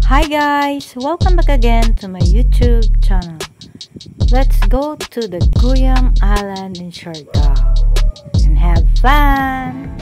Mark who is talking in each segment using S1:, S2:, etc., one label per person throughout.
S1: Hi guys! Welcome back again to my YouTube channel. Let's go to the Guyam Island in Siargao and have fun!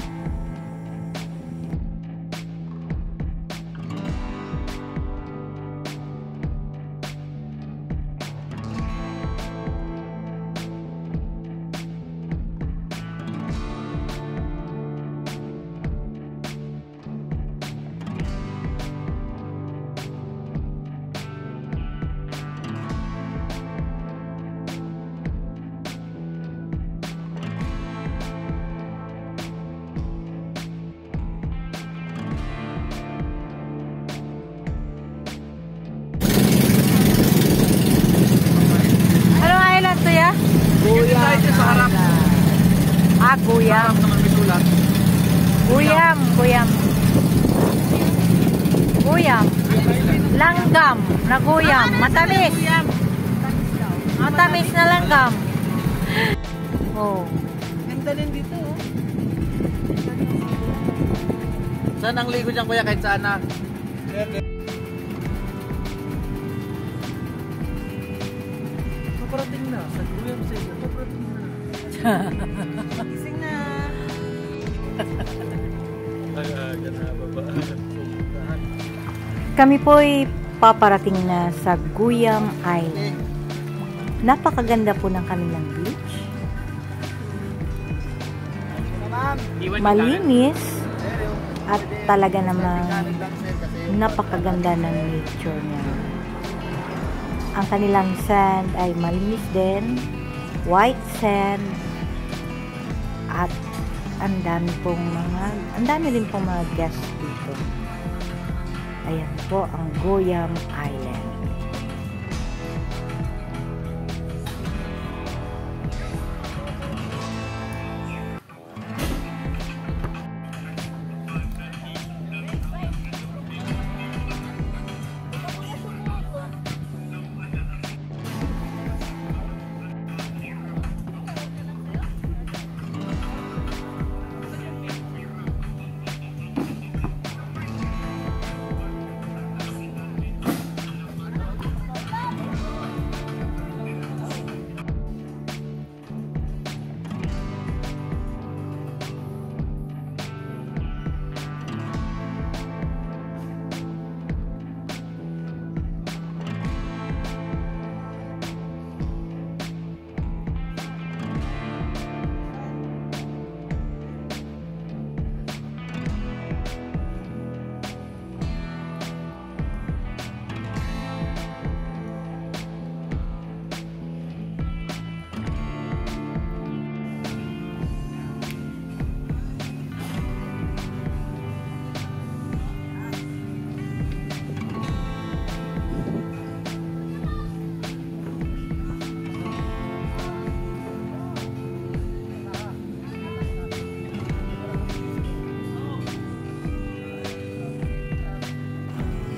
S1: Guyam. Guyam. Langgam na guyam. Matamis. Matamis na langgam. Oh.
S2: Ganda din dito.
S3: Saan ang ligo dyan kuya kahit saan na? Paparating na. Sa Guyam sa iyo. Paparating na.
S2: Gising na.
S1: Kami po'y paparating na sa Guyam Island. Napakaganda po ng kanilang beach. Malinis at talaga namang napakaganda ng nature niya. Ang kanilang sand ay malinis din, white sand, at ang dami din pong mga guests dito. Ayan po ang Guyam Island.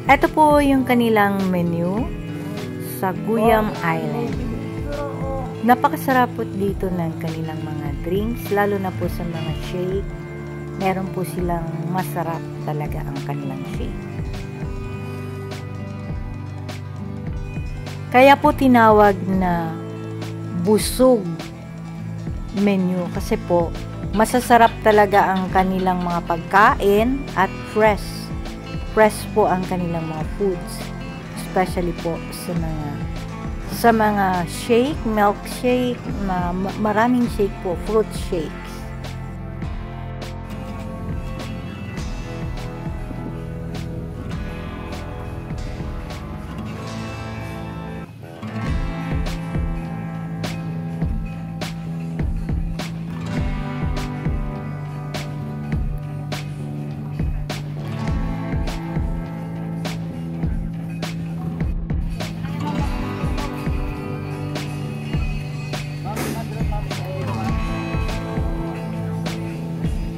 S1: Ito po yung kanilang menu sa Guyam Island. Napakasarap po dito ng kanilang mga drinks, lalo na po sa mga shake. Meron po silang masarap talaga ang kanilang shake. Kaya po tinawag na busog menu kasi po masasarap talaga ang kanilang mga pagkain at fresh po ang kanilang mga foods, especially po sa mga shake, milkshake, maraming shake po, fruit shakes.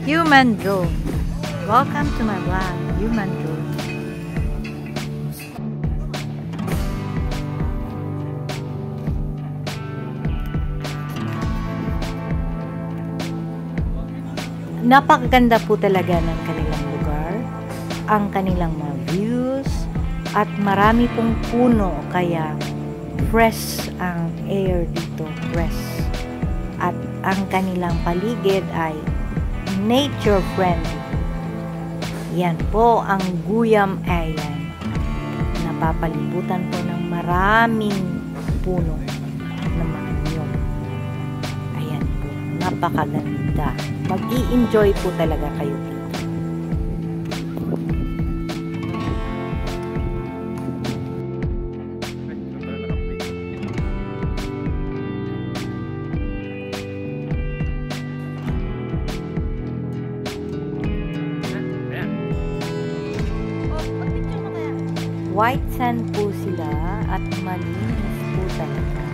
S1: Human Drone. Welcome to my vlog, Human Drone. Napakaganda po talaga ng kanilang lugar, ang kanilang mga views, At marami pong puno kaya fresh ang air dito, fresh. At ang kanilang paligid ay nature friendly. Yan po ang Guyam Island. Napapalibutan po ng maraming puno ng mga niyog. Ayan po, napakaganda. Mag-i-enjoy po talaga kayo dito. White sand po sila at malinis po talaga.